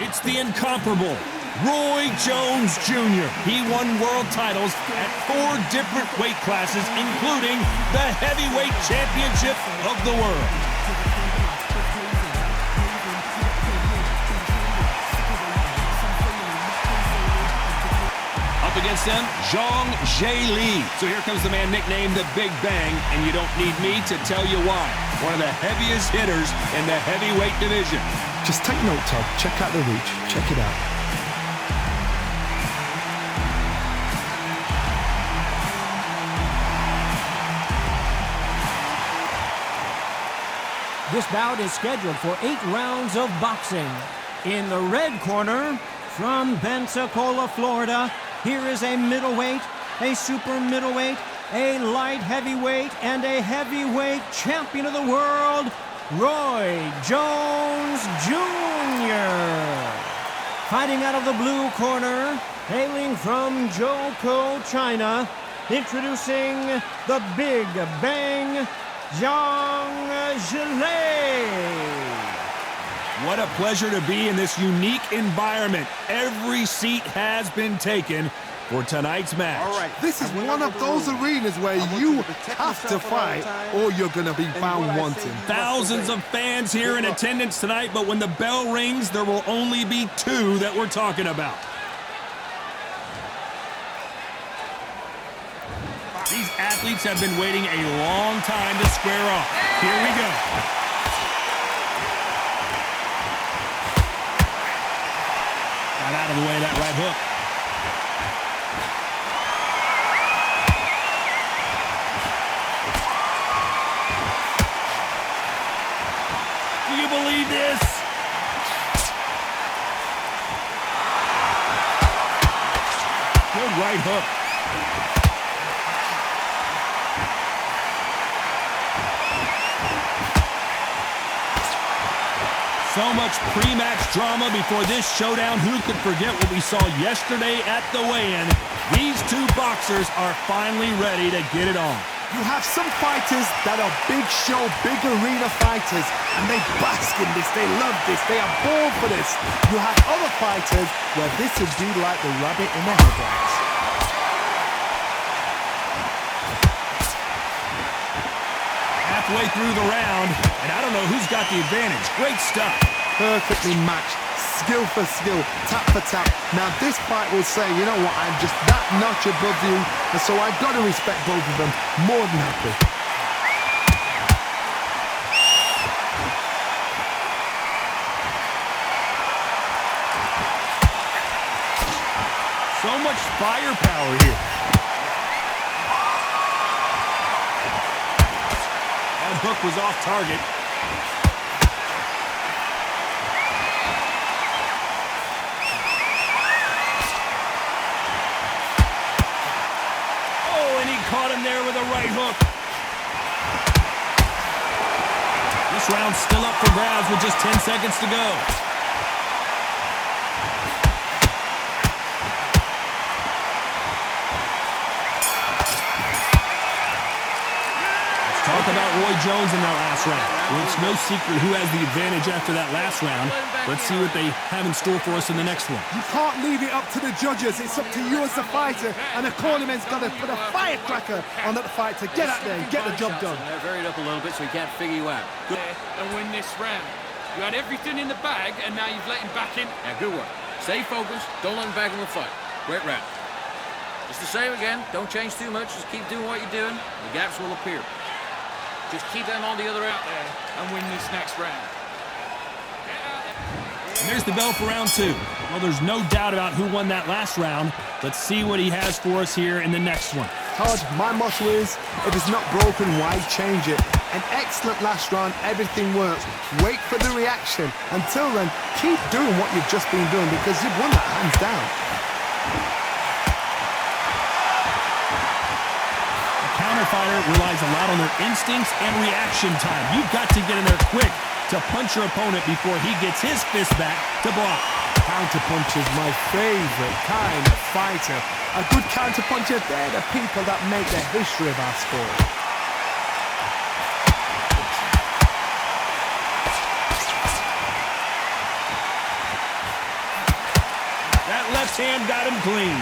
It's the incomparable Roy Jones Jr. He won world titles at 4 different weight classes, including the heavyweight championship of the world. Up against them, Zhang Zhe Li. So here comes the man nicknamed the Big Bang, and you don't need me to tell you why. One of the heaviest hitters in the heavyweight division. Just take note, Todd. Check out the reach. Check it out. This bout is scheduled for 8 rounds of boxing. In the red corner, from Pensacola, Florida, here is a middleweight, a super middleweight, a light heavyweight, and a heavyweight champion of the world, Roy Jones Jr. Fighting out of the blue corner, hailing from Zhou, China, introducing the Big Bang, Zhang Zhe Li. What a pleasure to be in this unique environment. Every seat has been taken for tonight's match. All right, this is one of those arenas where you have to fight or you're going to be found wanting. Thousands of fans here in attendance tonight, but when the bell rings, there will only be 2 that we're talking about. These athletes have been waiting a long time to square off. Here we go. Got out of the way of that right hook. Do you believe this? Good right hook. So much pre-match drama before this showdown. Who could forget what we saw yesterday at the weigh-in? These 2 boxers are finally ready to get it on. You have some fighters that are big show, big arena fighters, and they bask in this, they love this, they are born for this. You have other fighters where this would be like the rabbit in the headlights. Halfway through the round, and I don't know who's got the advantage. Great stuff. Perfectly matched, skill for skill, tap for tap. Now this fight will say, you know what, I'm just that notch above you, and so I've got to respect both of them. More than happy. So much firepower here. That hook was off target. Oh, and he caught him there with a right hook. This round's still up for grabs with just 10 seconds to go. Talk about Roy Jones in that last round. Well, it's no secret who has the advantage after that last round. Let's see what they have in store for us in the next one. You can't leave it up to the judges. It's up to you as the fighter, and the cornerman's got to put a firecracker on that fight to get out there and get the job done. They're varied up a little bit so he can't figure you out. Good. And win this round. You had everything in the bag, and now you've let him back in. Yeah, good work. Stay focused. Don't let him back in the fight. Great round. Just the same again. Don't change too much. Just keep doing what you're doing. The gaps will appear. Just keep them on the other out there and win this next round. And there's the bell for round 2. Well, there's no doubt about who won that last round. Let's see what he has for us here in the next one. Todd, my motto is, if it's not broken, why change it? An excellent last round, everything works. Wait for the reaction. Until then, keep doing what you've just been doing because you've won that hands down. Fighter relies a lot on their instincts and reaction time. You've got to get in there quick to punch your opponent before he gets his fist back to block. Counterpunch is my favorite kind of fighter. A good counterpuncher, they're the people that make the history of our sport. left hand got him clean.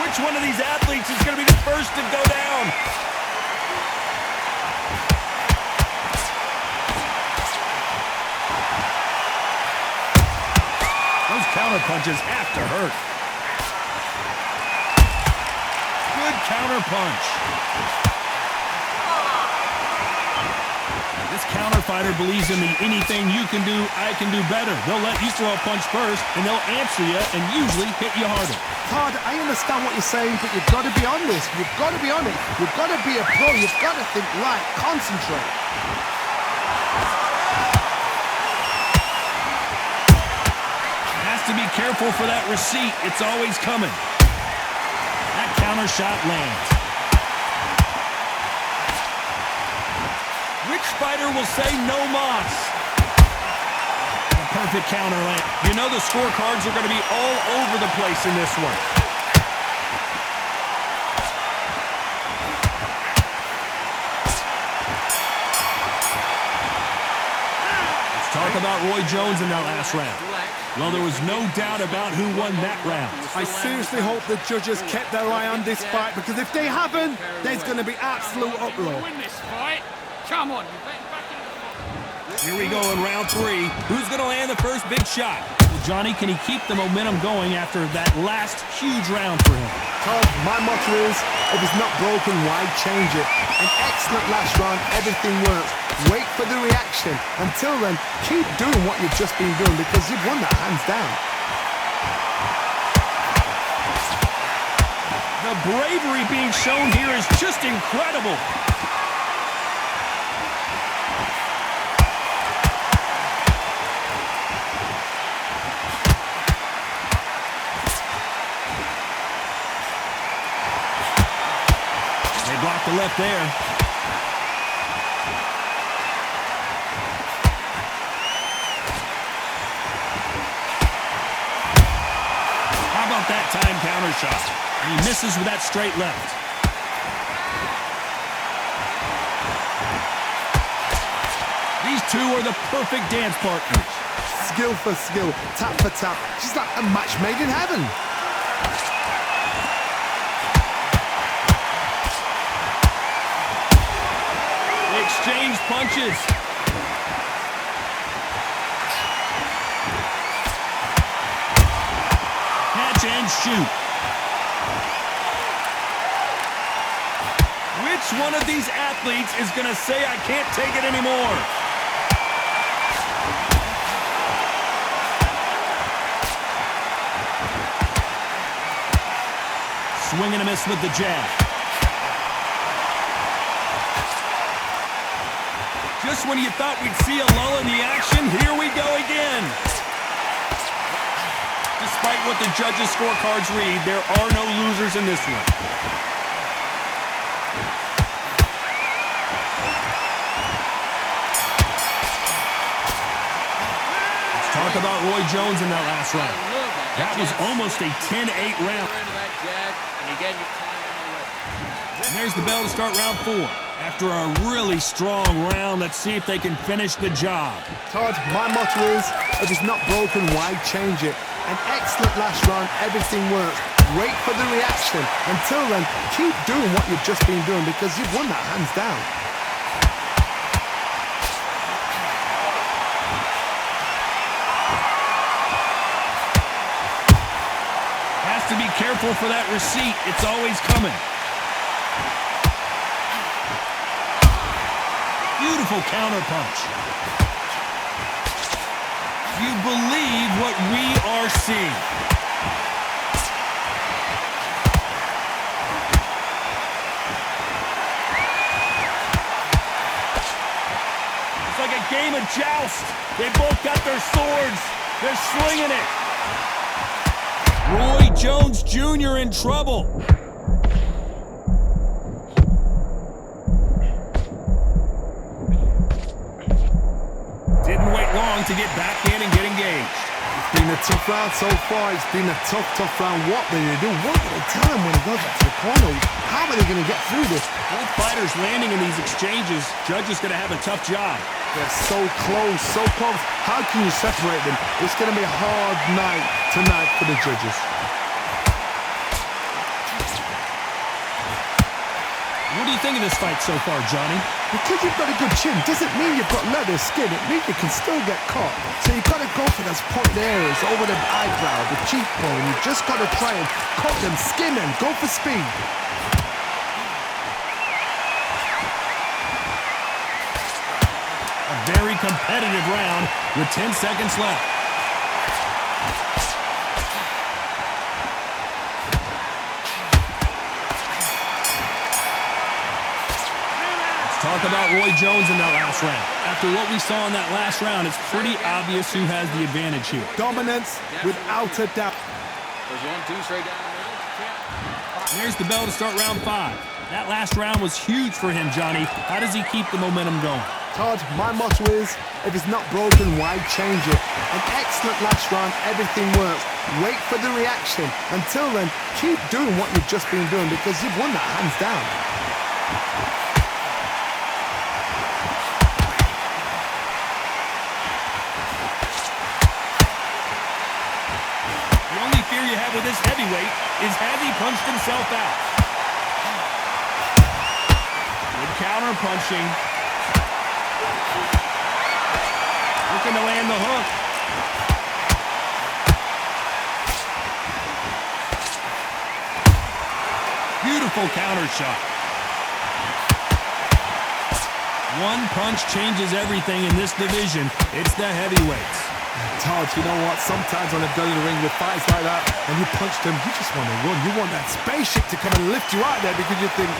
Which one of these athletes is going to be the first to go down? Those counter punches have to hurt. Good counter punch. This counter fighter believes in the anything you can do, I can do better. They'll let you throw a punch first, and they'll answer you and usually hit you harder. Todd, I understand what you're saying, but you've got to be on this. You've got to be on it. You've got to be a pro. You've got to think right. Concentrate. Has to be careful for that receipt. It's always coming. That counter shot lands. Which fighter will say no mas? A perfect counter land. You know the scorecards are going to be all over the place in this one. Let's talk about Roy Jones in that last round. Well, there was no doubt about who won that round. I seriously hope the judges kept their eye on this fight, because if they haven't, there's going to be absolute uproar. Win this fight. Come on, you're getting back in the fight. Here we go in round 3. Who's going to land the first big shot? Well, Johnny, can he keep the momentum going after that last huge round for him? Todd, my motto is, if it's not broken, why change it? An excellent last round, everything works. Wait for the reaction. Until then, keep doing what you've just been doing, because you've won that hands down. The bravery being shown here is just incredible. They blocked the left there. How about that time counter shot? And he misses with that straight left. These two are the perfect dance partners. Skill for skill, tap for tap. She's like a match made in heaven. They exchange punches. Catch and shoot. Which one of these athletes is going to say, I can't take it anymore? Swing and a miss with the jab. Just when you thought we'd see a lull in the action, here we go again. Despite what the judges' scorecards read, there are no losers in this one. Talk about Roy Jones in that last round. That was almost a 10-8 round. And there's the bell to start round 4. After a really strong round, let's see if they can finish the job. Todd, my motto is, if it's not broken, why change it? An excellent last round, everything works. Wait for the reaction. Until then, keep doing what you've just been doing, because you've won that hands down. Has to be careful for that receipt. It's always coming. Beautiful counter punch. Do you believe what we are seeing? It's like a game of joust. They both got their swords. They're slinging it. Roy Jones Jr. in trouble. Didn't wait long to get back in and get engaged. Been a tough round so far. It's been a tough, tough round. What do they do? What do they tell him when he goes back to the corner? How are they going to get through this? Both fighters landing in these exchanges. Judge is going to have a tough job. They're so close, so close. How can you separate them? It's going to be a hard night tonight for the judges. What do you think of this fight so far, Johnny? Because you've got a good chin doesn't mean you've got leather skin. It means you can still get caught. So you've got to go for those pointed areas over the eyebrow, the cheekbone. You've just got to try and cut them, skin them, go for speed. A very competitive round with 10 seconds left. Talk about Roy Jones in that last round. After what we saw in that last round, it's pretty obvious who has the advantage here. Dominance without a doubt. There's 1, 2, straight down the middle. There's the bell to start round 5. That last round was huge for him, Johnny. How does he keep the momentum going? Todd, my motto is, if it's not broken, why change it? An excellent last round, everything works. Wait for the reaction. Until then, keep doing what you've just been doing because you've won that hands down. The only fear you have with this heavyweight is has he punched himself out? Good counter punching. Looking to land the hook. Beautiful counter shot. One punch changes everything in this division. It's the heavyweights. Todd, you know what? Sometimes when I've done in the ring with fights like that, and you punch them, you just want to run. You want that spaceship to come and lift you out there because you think,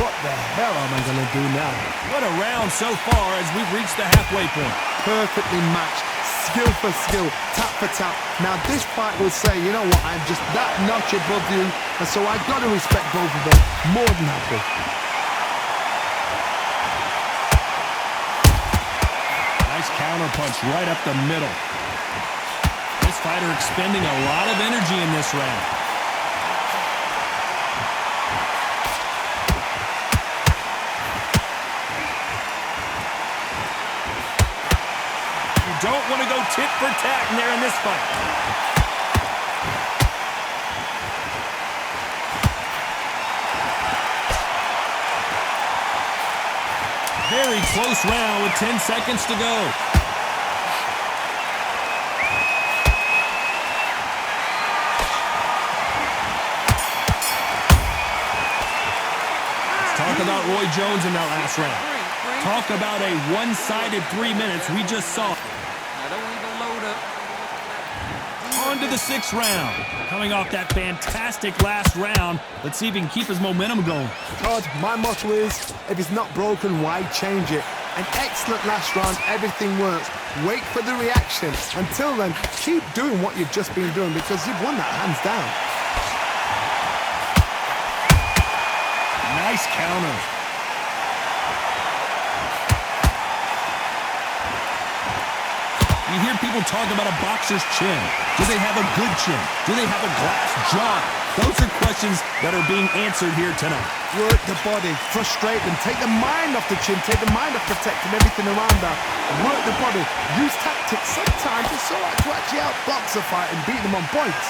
what the hell am I going to do now? What a round so far as we've reached the halfway point. Perfectly matched, skill for skill, tap for tap. Now this fight will say, you know what, I'm just that notch above you, and so I've got to respect both of them. More than happy. Nice counter punch right up the middle. This fighter expending a lot of energy in this round. You don't want to go tit for tat in there in this fight. Very close round with 10 seconds to go. Talk about Roy Jones in that last round. Talk about a one-sided 3 minutes we just saw. I don't need to load up. On to the 6th round. Coming off that fantastic last round, let's see if he can keep his momentum going. Todd, my motto is, if it's not broken, why change it? An excellent last round, everything works. Wait for the reaction. Until then, keep doing what you've just been doing because you've won that hands down. Nice counter. You hear people talk about a boxer's chin. Do they have a good chin? Do they have a glass jaw? Those are questions that are being answered here tonight. Work the body, frustrate them, take the mind off the chin, take the mind off protecting everything around that. Work the body, use tactics. Sometimes it's all right to actually outbox a fight and beat them on points.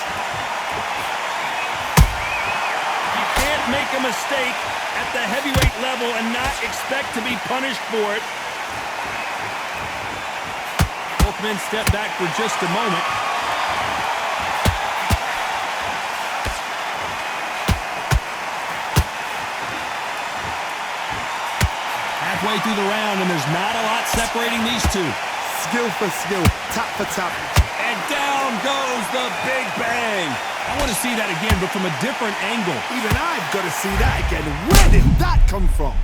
You can't make a mistake at the heavyweight level and not expect to be punished for it. Both men step back for just a moment. Halfway through the round, and there's not a lot separating these two. Skill for skill, tap for tap. And down goes the Big Bang. I want to see that again, but from a different angle. Even I've got to see that again. Where did that come from?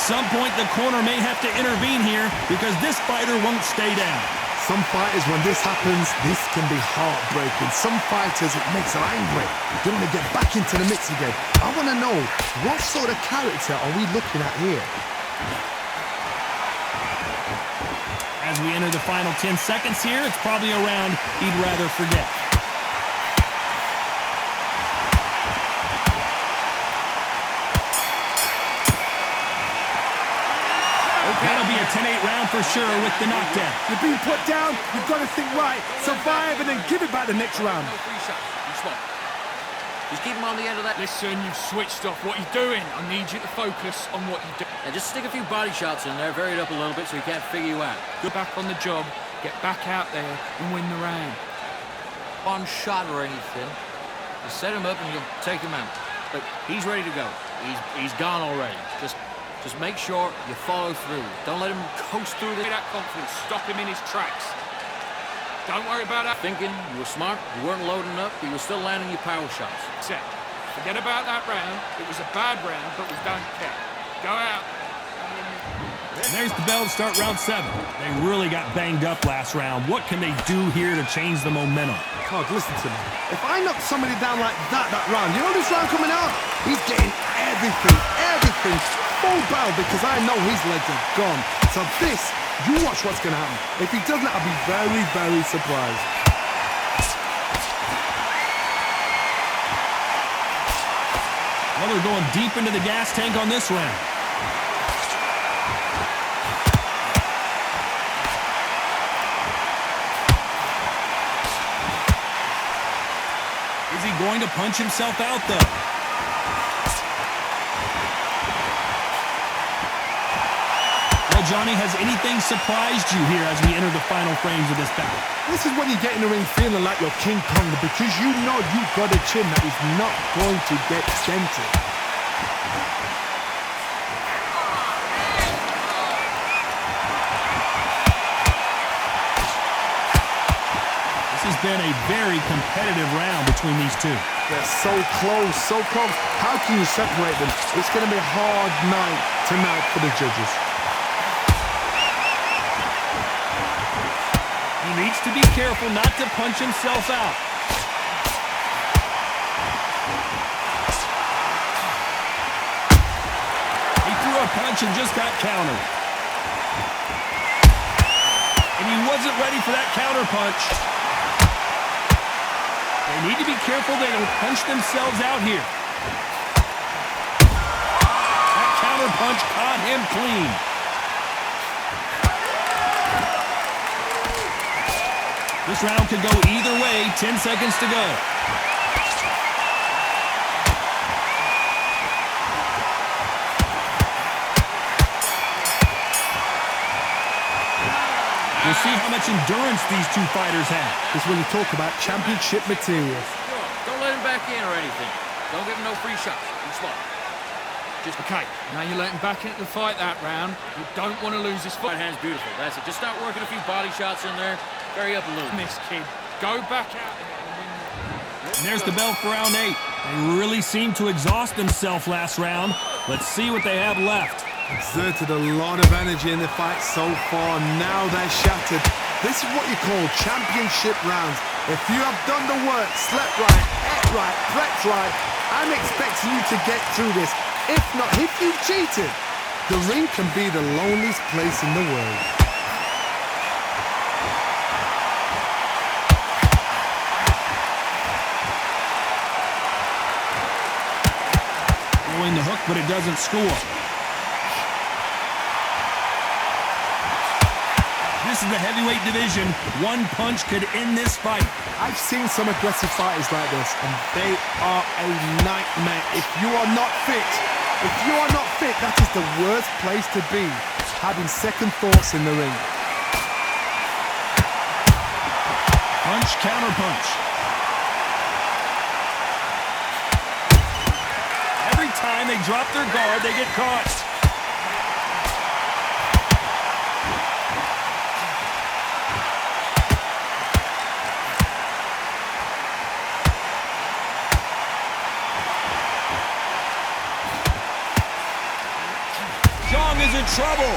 some point, the corner may have to intervene here because this fighter won't stay down. Some fighters, when this happens, this can be heartbreaking. Some fighters, it makes them angry. They want to get back into the mix again. I want to know, what sort of character are we looking at here? As we enter the final 10 seconds here, it's probably a round he'd rather forget. That'll be a 10-8 round for sure with the knockdown. You're being put down, you've got to think right, survive, and then give it back the next round. No free shots. You spot. Just keep him on the end of that. Listen, you've switched off. What are you doing? I need you to focus on what you do. And just stick a few body shots in there, vary it up a little bit so he can't figure you out. Go back on the job, get back out there, and win the round. One shot or anything. You set him up and you'll take him out. But he's ready to go. He's gone already. Just make sure you follow through. Don't let him coast through Get that confidence. Stop him in his tracks. Don't worry about that. Thinking you were smart, you weren't loading up, you were still landing your power shots. Set. Forget about that round. It was a bad round, but we don't care. Go out. And there's the bell to start round 7. They really got banged up last round. What can they do here to change the momentum? God, listen to me. If I knock somebody down like that round, you know this round coming out? He's getting everything, full barrel, because I know his legs are gone. So this, you watch what's going to happen. If he doesn't, I'll be very, very surprised. Well, they're going deep into the gas tank on this round. Is he going to punch himself out, though? Well, Johnny, has anything surprised you here as we enter the final frames of this battle? This is when you get in the ring feeling like you're King Kong, because you know you've got a chin that is not going to get dented. This has been a very competitive round between these two. They're so close, so close. How can you separate them? It's going to be a hard night tonight for the judges. He needs to be careful not to punch himself out. He threw a punch and just got countered. And he wasn't ready for that counter punch. They need to be careful they don't punch themselves out here. That counter punch caught him clean. This round could go either way. 10 seconds to go. We'll see how much endurance these two fighters have. This is when you talk about championship material. Don't let him back in or anything. Don't give him no free shots. Be smart. Just okay. Now you're letting back into the fight that round. You don't want to lose this Right fight. hand's beautiful. That's it. Just start working a few body shots in there. Hurry up a little. This kid. Go back out there and win. And there's the bell for round 8. They really seemed to exhaust themselves last round. Let's see what they have left. Exerted a lot of energy in the fight so far. Now they're shattered. This is what you call championship rounds. If you have done the work, slept right, ate right, prepped right, I'm expecting you to get through this. If not, if you've cheated, the ring can be the loneliest place in the world. Throwing the hook, but it doesn't score. This is the heavyweight division. One punch could end this fight. I've seen some aggressive fighters like this, and they are a nightmare. If you are not fit, that is the worst place to be, having second thoughts in the ring. Punch, counter punch. Every time they drop their guard, they get caught. is in trouble.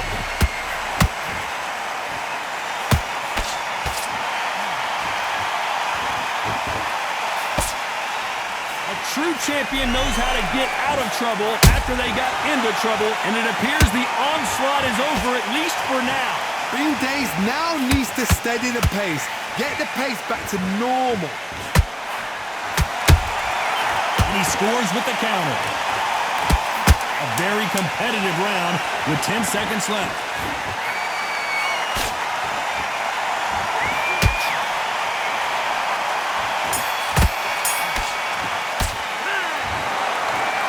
A true champion knows how to get out of trouble after they got into trouble, and it appears the onslaught is over, at least for now. Fiend Days now needs to steady the pace, get the pace back to normal. And he scores with the counter. A very competitive round with 10 seconds left.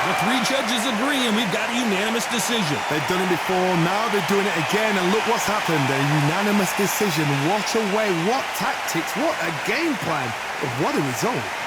The three judges agree, and we've got a unanimous decision. They've done it before, now they're doing it again, and look what's happened. A unanimous decision. What a way, what tactics, what a game plan, but what a result.